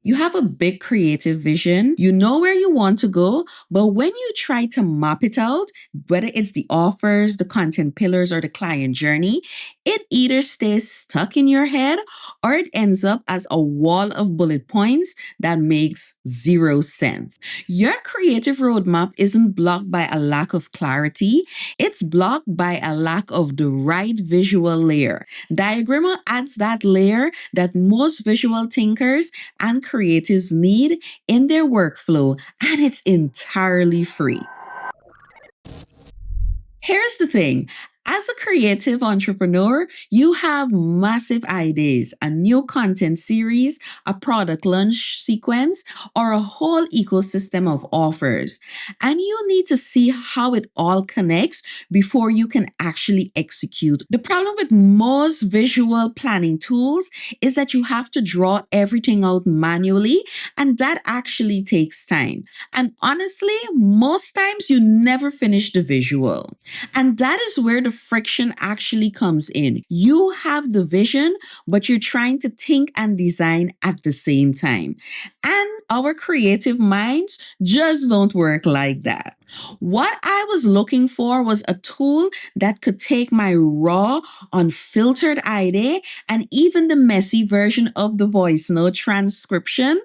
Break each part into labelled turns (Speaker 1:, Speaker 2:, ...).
Speaker 1: You have a big creative vision. You know where you want to go, but when you try to map it out, whether it's the offers, the content pillars, or the client journey, it either stays stuck in your head or it ends up as a wall of bullet points that makes zero sense. Your creative roadmap isn't blocked by a lack of clarity, it's blocked by a lack of the right visual layer. Diagrimo adds that layer that most visual thinkers and creatives need in their workflow, and it's entirely free. Here's the thing. As a creative entrepreneur, you have massive ideas, a new content series, a product launch sequence, or a whole ecosystem of offers. And you need to see how it all connects before you can actually execute. The problem with most visual planning tools is that you have to draw everything out manually, and that actually takes time. And honestly, most times you never finish the visual. And that is where the friction actually comes in. You have the vision, but you're trying to think and design at the same time. And our creative minds just don't work like that. What I was looking for was a tool that could take my raw, unfiltered idea and even the messy version of the voice note transcription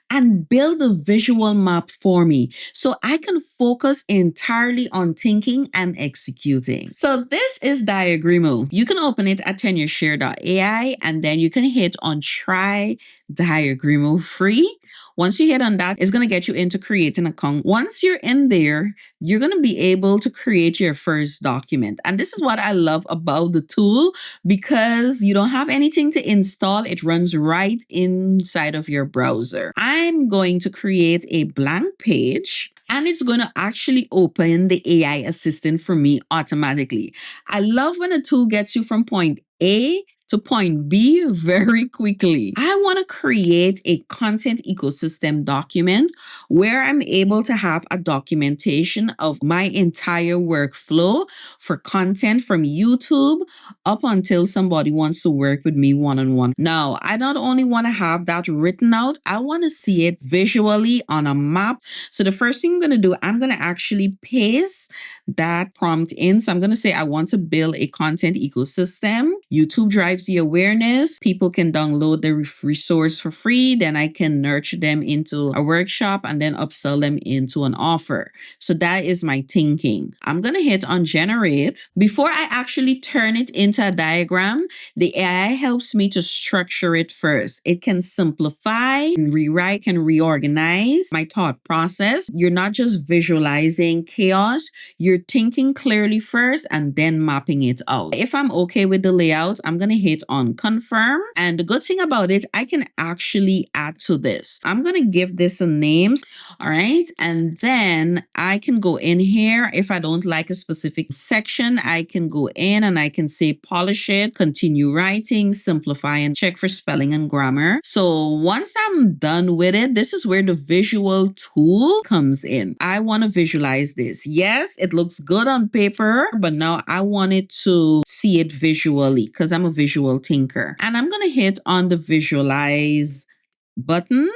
Speaker 1: and build a visual map for me so I can focus entirely on thinking and executing. So this is Diagrimo. You can open it at tenureshare.ai and then you can hit on try Diagrimo free. Once you hit on that, it's going to get you into create an account. Once you're in there, you're going to be able to create your first document. And this is what I love about the tool because you don't have anything to install. It runs right inside of your browser. I'm going to create a blank page and it's going to actually open the AI assistant for me automatically. I love when a tool gets you from point A to point B very quickly. I want to create a content ecosystem document where I'm able to have a documentation of my entire workflow for content from YouTube up until somebody wants to work with me one-on-one. Now, I not only want to have that written out, I want to see it visually on a map. So the first thing I'm going to do, I'm going to actually paste that prompt in. So I'm going to say I want to build a content ecosystem. YouTube drives the awareness. People can download the resource for free. Then I can nurture them into a workshop and then upsell them into an offer. So that is my thinking. I'm going to hit on generate. Before I actually turn it into a diagram, the AI helps me to structure it first. It can simplify, and rewrite, can reorganize my thought process. You're not just visualizing chaos, you're thinking clearly first and then mapping it out. If I'm okay with the layout, I'm going to hit on confirm. And the good thing about it, I can actually add to this. I'm going to give this a name. All right. And then I can go in here. If I don't like a specific section, I can go in and I can say polish it, continue writing, simplify, and check for spelling and grammar. So once I'm done with it, this is where the visual tool comes in. I want to visualize this. Yes, it looks good on paper, but now I wanted to see it visually because I'm a visual thinker. And I'm going to hit on the visualize button.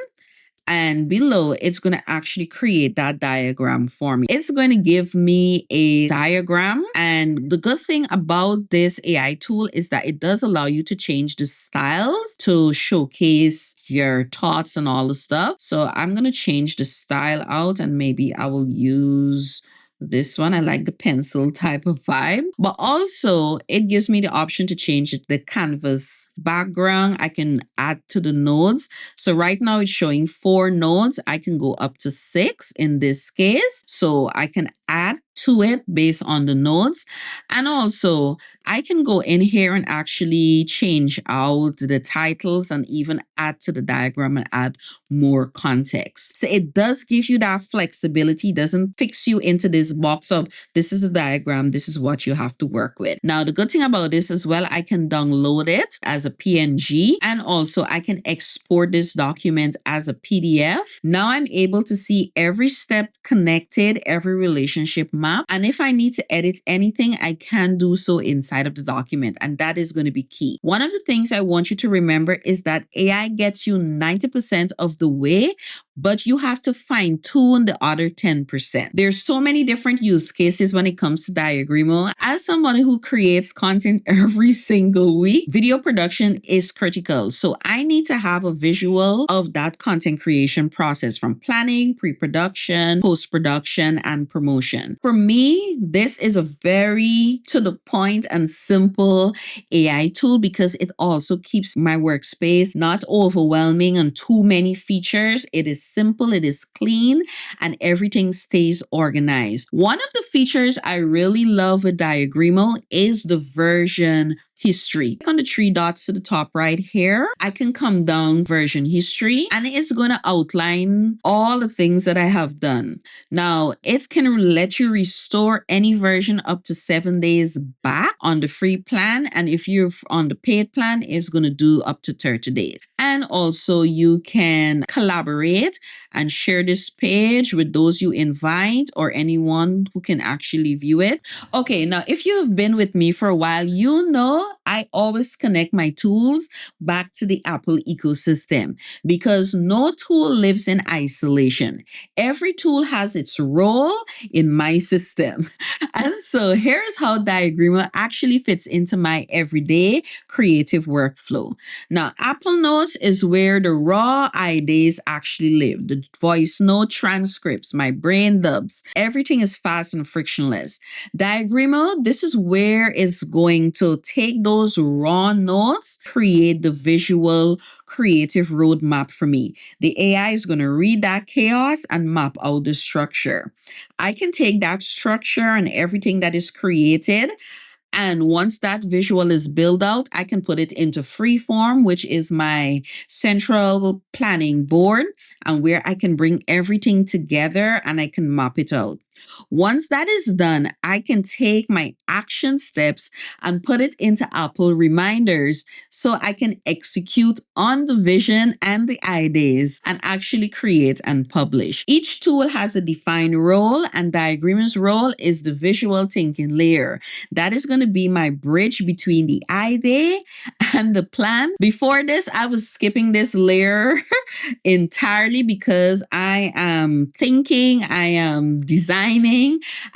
Speaker 1: And below, it's going to actually create that diagram for me. It's going to give me a diagram. And the good thing about this AI tool is that it does allow you to change the styles to showcase your thoughts and all the stuff. So I'm going to change the style out and maybe I will use this one. I like the pencil type of vibe, but also it gives me the option to change the canvas background. I can add to the nodes. So right now it's showing 4 nodes. I can go up to 6 in this case. So I can add to it based on the nodes. And also I can go in here and actually change out the titles and even add to the diagram and add more context. So it does give you that flexibility, doesn't fix you into this box of this is the diagram, this is what you have to work with. Now, the good thing about this as well, I can download it as a PNG and also I can export this document as a PDF. Now I'm able to see every step connected, every relationship map. And if I need to edit anything, I can do so inside of the document. And that is going to be key. One of the things I want you to remember is that AI gets you 90% of the way, but you have to fine tune the other 10%. There's so many different use cases when it comes to Diagrimo. As somebody who creates content every single week, video production is critical. So I need to have a visual of that content creation process from planning, pre-production, post-production, and promotion. For me, this is a very to the point and simple AI tool because it also keeps my workspace not overwhelming and too many features. It is simple, it is clean, and everything stays organized. One of the features I really love with Diagrimo is the version history. Click on the three dots to the top right here. I can come down version history and it's going to outline all the things that I have done. Now, it can let you restore any version up to 7 days back on the free plan. And if you're on the paid plan, it's going to do up to 30 days. And also you can collaborate and share this page with those you invite or anyone who can actually view it. Okay, now if you've been with me for a while, you know I always connect my tools back to the Apple ecosystem because no tool lives in isolation. Every tool has its role in my system. And so here's how Diagrimo actually fits into my everyday creative workflow. Now, Apple Notes is where the raw ideas actually live. The voice note transcripts, my brain dubs, everything is fast and frictionless. Diagrimo, this is where it's going to take those raw notes, create the visual creative roadmap for me. The AI is going to read that chaos and map out the structure. I can take that structure and everything that is created, and once that visual is built out, I can put it into Freeform, which is my central planning board, and where I can bring everything together and I can map it out. Once that is done, I can take my action steps and put it into Apple reminders so I can execute on the vision and the ideas and actually create and publish. Each tool has a defined role, and Diagrimo's role is the visual thinking layer. That is going to be my bridge between the idea and the plan. Before this, I was skipping this layer entirely because I am thinking, I am designing,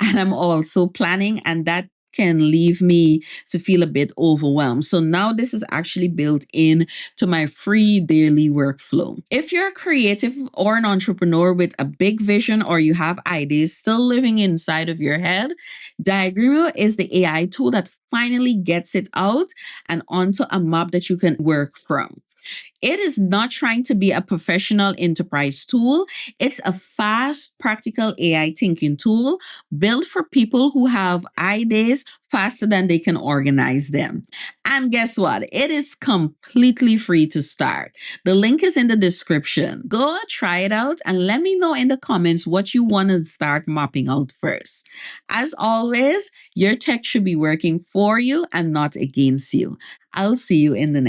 Speaker 1: and I'm also planning, and that can leave me to feel a bit overwhelmed. So now this is actually built in to my free daily workflow. If you're a creative or an entrepreneur with a big vision or you have ideas still living inside of your head, Diagrimo is the AI tool that finally gets it out and onto a map that you can work from. It is not trying to be a professional enterprise tool. It's a fast, practical AI thinking tool built for people who have ideas faster than they can organize them. And guess what? It is completely free to start. The link is in the description. Go try it out and let me know in the comments what you want to start mapping out first. As always, your tech should be working for you and not against you. I'll see you in the next.